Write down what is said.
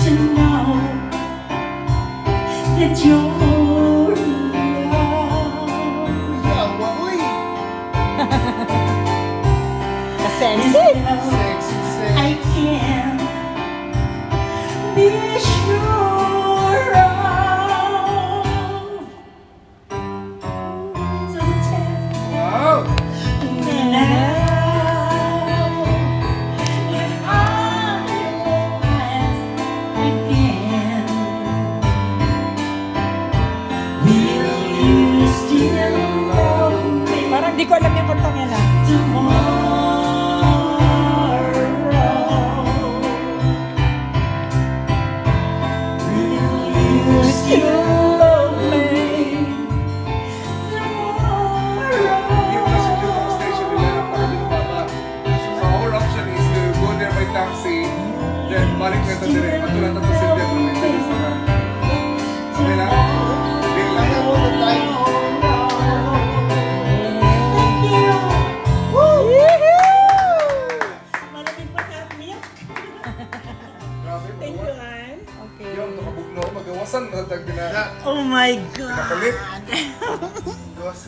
to know that your love Yawa, uy! is Sexy. love. Sexy, sexy. I can be sure of. So tell Wow! me now if I'm yours again. Will you still love me Parang di ko alam yung kantang yan ah. tomorrow? Will you still love me Yung tomorrow? kasi yung station nila ng Paralipata. So our option is to go there by taxi, then balik na ito dire. Matulad na ito sa India kung may talis na lang. Okay lang? Hindi lang. Thank you. Malamig pa ka, milk. Grabe, Thank you, magawa. Ann. Okay. Yung makabugno, magawasan na tag na. Oh my God. Nakalit. Gawasan.